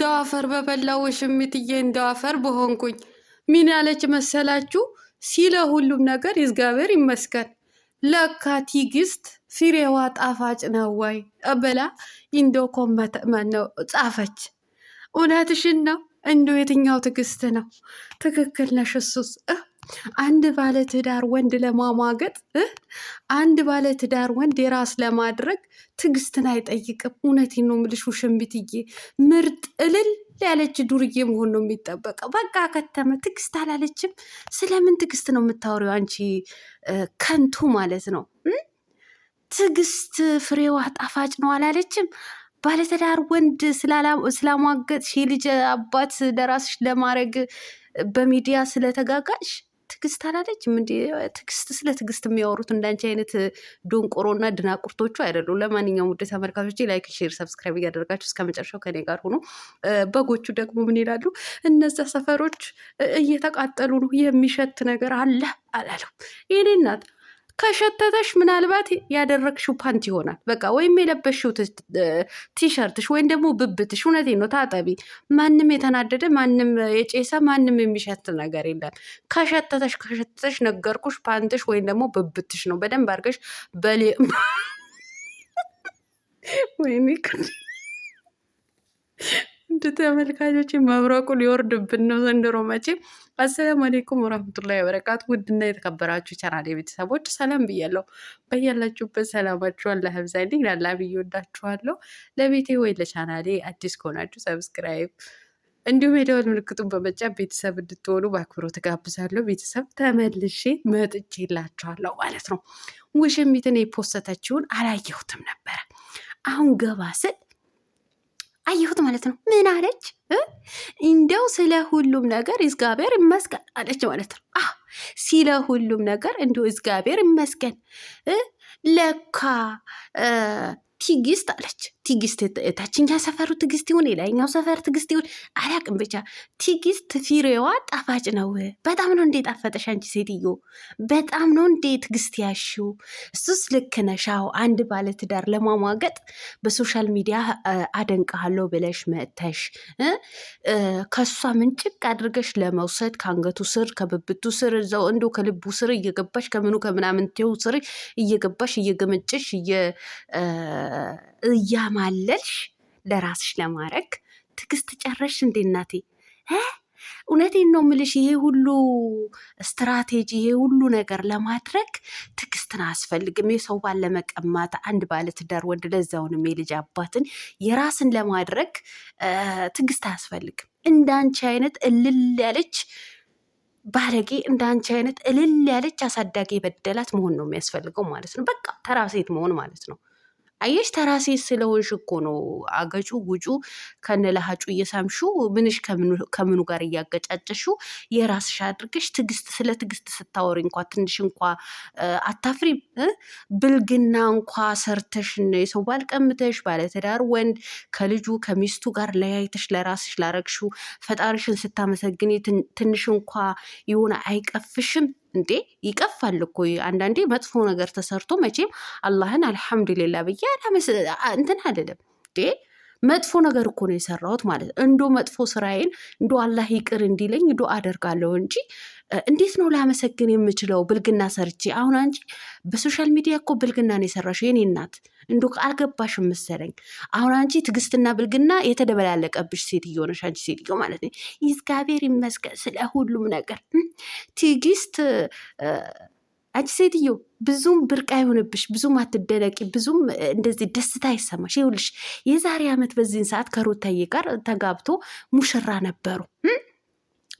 እንደው አፈር በበላው ሽሚትዬ እንደው አፈር በሆንኩኝ ምን ያለች መሰላችሁ? ሲለ ሁሉም ነገር እግዚአብሔር ይመስገን ለካ ትዕግስት ፍሬዋ ጣፋጭ ነው ወይ ብላ እንደው ኮመት ማነው ጻፈች። እውነትሽን ነው። እንደው የትኛው ትዕግስት ነው? ትክክል ነሽ። እሱስ አንድ ባለ ትዳር ወንድ ለማሟገጥ አንድ ባለ ትዳር ወንድ የራስ ለማድረግ ትዕግስትን አይጠይቅም። እውነቴን ነው የምልሽ ውሽንቢትዬ፣ ምርጥ እልል ያለች ዱርዬ መሆን ነው የሚጠበቀው። በቃ ከተመ። ትዕግስት አላለችም። ስለምን ትዕግስት ነው የምታወሪው አንቺ? ከንቱ ማለት ነው። ትዕግስት ፍሬዋ ጣፋጭ ነው አላለችም? ባለትዳር ወንድ ስላሟገጥሽ የልጅ አባት ለራስሽ ለማድረግ በሚዲያ ስለተጋጋሽ ትዕግስት አላለችም እንዲ? ትዕግስት ስለ ትዕግስት የሚያወሩት እንዳንቺ አይነት ዶንቆሮና ድናቁርቶቹ አይደሉም። ለማንኛውም ውድ ተመልካቾች ላይክ፣ ሼር፣ ሰብስክራይብ እያደረጋችሁ እስከ መጨረሻው ከኔ ጋር ሆኖ። በጎቹ ደግሞ ምን ይላሉ? እነዛ ሰፈሮች እየተቃጠሉ ነው፣ የሚሸት ነገር አለ አላለም። የኔ እናት ከሸተተሽ ምናልባት ያደረግሽው ፓንት ይሆናል። በቃ ወይም የለበሽው ቲሸርትሽ ወይም ደግሞ ብብትሽ። እውነቴን ነው፣ ታጠቢ። ማንም የተናደደ ማንም የጨሰ ማንም የሚሸት ነገር የለም። ከሸተተሽ ነገርኩሽ፣ ፓንትሽ ወይም ደግሞ ብብትሽ ነው። በደንብ አድርገሽ ወይኔ እንደ ተመልካቾች መብረቁ ሊወርድብን ነው ዘንድሮ መቼም። አሰላሙ አሌይኩም ወራህመቱላሂ ወበረካቱ። ውድና የተከበራችሁ ቻናሌ ቤተሰቦች ሰላም ብያለሁ። በያላችሁበት ሰላማችሁ አላህ ያብዛልኝ። ላላ ብዬ ወዳችኋለሁ። ለቤቴ ወይ ለቻናሌ አዲስ ከሆናችሁ ሰብስክራይብ እንዲሁም የደወል ምልክቱን በመጫን ቤተሰብ እንድትሆኑ በአክብሮት ጋብዛለሁ። ቤተሰብ ተመልሼ መጥቼላችኋለሁ ማለት ነው። ውሽሚትን የፖስተተችውን አላየሁትም ነበረ። አሁን ገባ ስል አየሁት ማለት ነው። ምን አለች? እንደው ስለ ሁሉም ነገር እግዚአብሔር ይመስገን አለች ማለት ነው። ስለ ሁሉም ነገር እንደው እግዚአብሔር ይመስገን ለካ ትዕግስት አለች። ትዕግስት የታችኛ ሰፈሩ ትዕግስት ይሁን የላይኛው ሰፈር ትዕግስት ይሁን አላቅም፣ ብቻ ትዕግስት ፍሬዋ ጣፋጭ ነው። በጣም ነው እንዴ ጣፈጠሽ አንቺ ሴትዮ? በጣም ነው እንዴ ትዕግስት ያሽው? እሱስ ልክ ነሽ። አዎ አንድ ባለትዳር ለማሟገጥ በሶሻል ሚዲያ አደንቅሃለሁ ብለሽ መጥተሽ ከሷ ምንጭቅ አድርገሽ ለመውሰድ ከአንገቱ ስር ከብብቱ ስር እዛው እንዶ ከልቡ ስር እየገባሽ ከምኑ ከምናምንቴው ስር እየገባሽ እየገመጨሽ እያማለልሽ ለራስሽ ለማድረግ ትዕግስት ጨረሽ እንዴ እናቴ? እውነቴን ነው ምልሽ። ይሄ ሁሉ ስትራቴጂ ይሄ ሁሉ ነገር ለማድረግ ትዕግስትን አያስፈልግም። የሰው ባል ለመቀማት አንድ ባለትዳር ወንድ ለዛውንም የልጅ አባትን የራስን ለማድረግ ትዕግስት አያስፈልግም። እንዳንቺ አይነት እልል ያለች ባለጌ፣ እንዳንቺ አይነት እልል ያለች አሳዳጊ የበደላት መሆን ነው የሚያስፈልገው ማለት ነው። በቃ ተራ ሴት መሆን ማለት ነው። አየሽ ተራሴ ስለሆንሽ እኮ ነው አገጩ ጉጩ ከነለሃጩ እየሳምሹ ምንሽ ከምኑ ጋር እያገጫጨሹ የራስሽ አድርገሽ ትዕግስት ስለ ትዕግስት ስታወሪ እንኳ ትንሽ እንኳ አታፍሪም? ብልግና እንኳ ሰርተሽ የሰው ባል ቀምተሽ ባለትዳር ወንድ ከልጁ ከሚስቱ ጋር ለያይተሽ ለራስሽ ላረግሹ ፈጣሪሽን ስታመሰግኒ ትንሽ እንኳ ይሆን አይቀፍሽም እንዴ? ይቀፋል እኮ አንዳንዴ መጥፎ ነገር ተሰርቶ መቼም አላህን አልሐምዱሊላ ብዬ እንትን አልልም እንዴ። መጥፎ ነገር እኮ ነው የሰራሁት ማለት እንዶ መጥፎ ስራዬን እንዶ አላህ ይቅር እንዲለኝ እንዶ አደርጋለሁ እንጂ እንዴት ነው ላመሰግን የምችለው? ብልግና ሰርቼ። አሁን አንቺ በሶሻል ሚዲያ እኮ ብልግና ነው የሰራሽው የኔ እናት። እንዶ አልገባሽም መሰለኝ። አሁን አንቺ ትዕግስትና ብልግና የተደበላለቀብሽ ሴትዮ ነሽ አንቺ ሴትዮ ማለት ነው። እግዚአብሔር ይመስገን ስለ ሁሉም ነገር። ትዕግስት አንቺ ሴትዮ ብዙም ብርቅ አይሆንብሽ፣ ብዙም አትደነቂ፣ ብዙም እንደዚህ ደስታ አይሰማሽ። ይኸውልሽ የዛሬ ዓመት በዚህን ሰዓት ከሩታዬ ጋር ተጋብቶ ሙሽራ ነበሩ።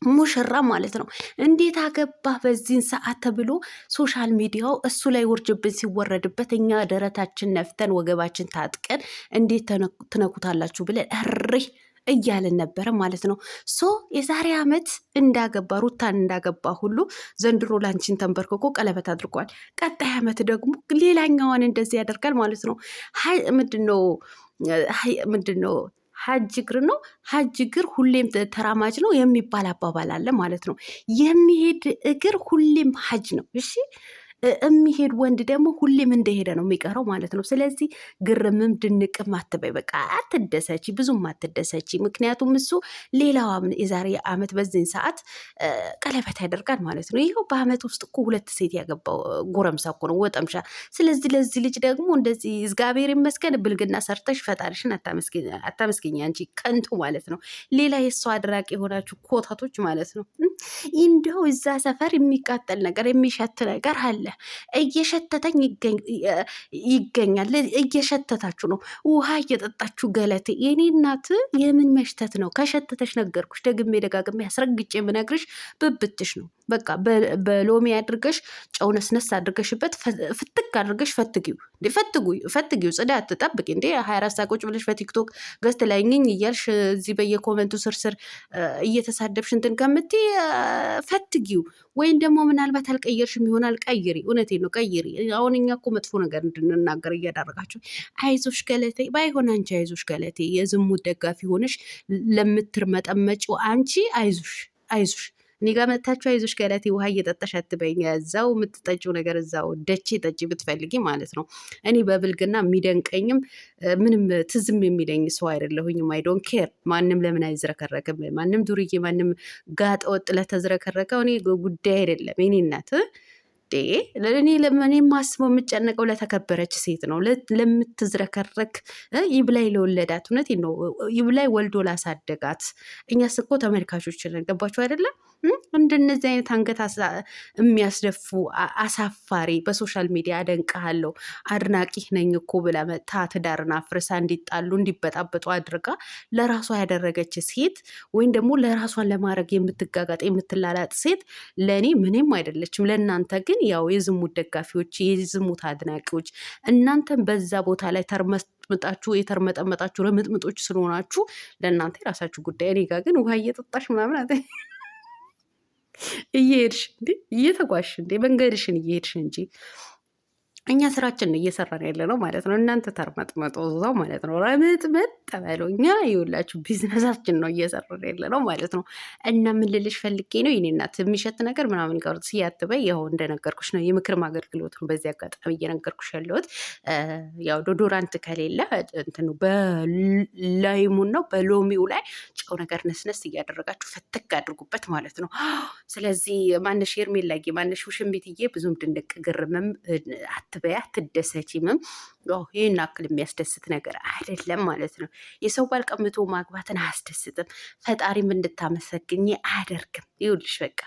ሙሽራ ማለት ነው። እንዴት አገባ በዚህን ሰዓት ተብሎ ሶሻል ሚዲያው እሱ ላይ ውርጅብን ሲወረድበት እኛ ደረታችን ነፍተን ወገባችን ታጥቀን እንዴት ትነኩታላችሁ ብለን እሪ እያልን ነበረ ማለት ነው። ሶ የዛሬ ዓመት እንዳገባ ሩታን እንዳገባ ሁሉ ዘንድሮ ላንቺን ተንበርክኮ ቀለበት አድርጓል። ቀጣይ ዓመት ደግሞ ሌላኛዋን እንደዚህ ያደርጋል ማለት ነው። ምንድነው ሀጅ እግር ነው። ሀጅ እግር ሁሌም ተራማጅ ነው የሚባል አባባል አለ ማለት ነው። የሚሄድ እግር ሁሌም ሀጅ ነው። እሺ የሚሄድ ወንድ ደግሞ ሁሌም እንደሄደ ነው የሚቀረው ማለት ነው። ስለዚህ ግርምም ድንቅም አትበይ፣ በቃ አትደሰቺ፣ ብዙም አትደሰቺ። ምክንያቱም እሱ ሌላዋ የዛሬ ዓመት በዚህን ሰዓት ቀለበት ያደርጋል ማለት ነው። ይኸው በዓመት ውስጥ እኮ 2 ሴት ያገባው ጎረምሳ እኮ ነው፣ ወጠምሻ። ስለዚህ ለዚህ ልጅ ደግሞ እንደዚህ እግዚአብሔር ይመስገን ብልግና ሰርተሽ ፈጣሪሽን አታመስገኝ አንቺ ቀንቱ ማለት ነው። ሌላ የእሷ አድራቂ የሆናችሁ ኮታቶች ማለት ነው። እንደው እዛ ሰፈር የሚቃጠል ነገር የሚሸት ነገር አለ። እየሸተተኝ ይገኛል። እየሸተታችሁ ነው፣ ውሃ እየጠጣችሁ ገለቴ። የኔ እናት የምን መሽተት ነው? ከሸተተሽ ነገርኩሽ፣ ደግሜ ደጋግሜ አስረግጬ የምነግርሽ ብብትሽ ነው። በቃ በሎሚ አድርገሽ ጨው ነስነስ አድርገሽበት ፍትግ አድርገሽ ፈትጊው። ፈትጊው፣ ጽዳት ትጠብቂ እንዴ? 24 ሰዓት ቁጭ ብለሽ በቲክቶክ ገዝት ላይ ኝኝ እያልሽ እዚህ በየኮመንቱ ስርስር እየተሳደብሽ እንትን ከምትይ ፈትጊው። ወይም ደግሞ ምናልባት አልቀየርሽም ይሆናል፣ ቀይሪ። እውነቴን ነው፣ ቀይሪ። አሁን እኛ እኮ መጥፎ ነገር እንድንናገር እያደረጋቸው። አይዞሽ ገለቴ፣ ባይሆን አንቺ አይዞሽ ገለቴ፣ የዝሙት ደጋፊ ሆነሽ ለምትርመጠመጪው አንቺ አይዞሽ፣ አይዞሽ። እኔ ጋር መጥታችሁ አይዞሽ ገለቴ ውሃ እየጠጣሽ አትበይኝ። እዛው የምትጠጪው ነገር እዛው ደቼ ጠጪ ብትፈልጊ ማለት ነው። እኔ በብልግና የሚደንቀኝም ምንም ትዝም የሚለኝ ሰው አይደለሁኝም። አይ ዶንት ኬር። ማንም ለምን አይዝረከረክም? ማንም ዱርዬ፣ ማንም ጋጠ ወጥ ለተዝረከረከው እኔ ጉዳይ አይደለም። የኔ እናት እኔ የማስበው የምጨነቀው ለተከበረች ሴት ነው፣ ለምትዝረከረክ ይብላይ ለወለዳት። እውነቴን ነው፣ ይብላይ ወልዶ ላሳደጋት። እኛስ እኮ ተመልካቾች ነን። ገባችሁ አይደለም? እንደነዚህ አይነት አንገት የሚያስደፉ አሳፋሪ፣ በሶሻል ሚዲያ አደንቅሃለሁ አድናቂህ ነኝ እኮ ብላ መታ ትዳርን አፍርሳ እንዲጣሉ እንዲበጣበጡ አድርጋ ለራሷ ያደረገች ሴት ወይም ደግሞ ለራሷን ለማድረግ የምትጋጋጥ የምትላላጥ ሴት ለእኔ ምንም አይደለችም። ለእናንተ ግን ያው የዝሙት ደጋፊዎች፣ የዝሙት አድናቂዎች እናንተን በዛ ቦታ ላይ ተርመጥምጣችሁ የተርመጠመጣችሁ ረምጥምጦች ስለሆናችሁ ለእናንተ የራሳችሁ ጉዳይ። እኔ ጋ ግን ውሃ እየጠጣሽ ምናምን እየሄድሽ እንዴ እየተጓሽ እንዴ መንገድሽን እየሄድሽ እንጂ እኛ ስራችን እየሰራን ያለ ነው ማለት ነው። እናንተ ተርመጥመጦ እዛው ማለት ነው። ረምጥመጥ ተበለው እኛ ይኸውላችሁ ቢዝነሳችን ነው እየሰራን ያለ ነው ማለት ነው። እና ምን ልልሽ ፈልጌ ነው የኔ እናት የሚሸት ነገር ምናምን ቀሩት ሲያትበይ ያው እንደነገርኩሽ ነው። የምክርም አገልግሎት ነው በዚህ አጋጣሚ እየነገርኩሽ ያለሁት። ያው ዶዶራንት ከሌለ እንትኑ በላይሙን ነው በሎሚው ላይ ጨው ነገር ነስነስ እያደረጋችሁ ፈትግ አድርጉበት ማለት ነው። ስለዚህ ማነሽ ሄርሜላዬ ማነሽ ውሽሚትዬ ብዙም ድንቅ ግርምም አትበያ አትደሰቺምም። ይህን አክል የሚያስደስት ነገር አይደለም ማለት ነው። የሰው ባል ቀምቶ ማግባትን አያስደስትም። ፈጣሪም እንድታመሰግኝ አያደርግም። ይኸውልሽ በቃ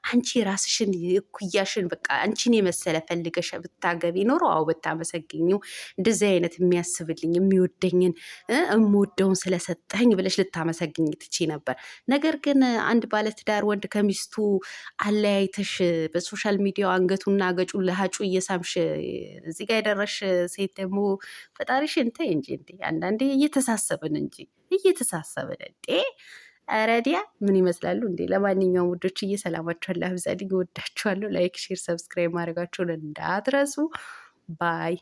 አንቺ ራስሽን እኩያሽን በቃ አንቺን የመሰለ ፈልገሽ ብታገቢ ኖሮ አዎ ብታመሰግኝው እንደዚህ አይነት የሚያስብልኝ የሚወደኝን የምወደውን ስለሰጠኝ ብለሽ ልታመሰግኝ ትቼ ነበር። ነገር ግን አንድ ባለትዳር ወንድ ከሚስቱ አለያይተሽ በሶሻል ሚዲያው አንገቱና አገጩን ለሀጩ እየሳምሽ እዚህ ጋር የደረሽ ሴት ደግሞ ፈጣሪሽን ተይ እንጂ እንዴ! አንዳንዴ እየተሳሰብን እንዴ! ረዲያ ምን ይመስላሉ እንዴ? ለማንኛውም ውዶች እየሰላማችኋል አብዛልኝ፣ እወዳችኋለሁ። ላይክ፣ ሼር፣ ሰብስክራይብ ማድረጋችሁን እንዳትረሱ። ባይ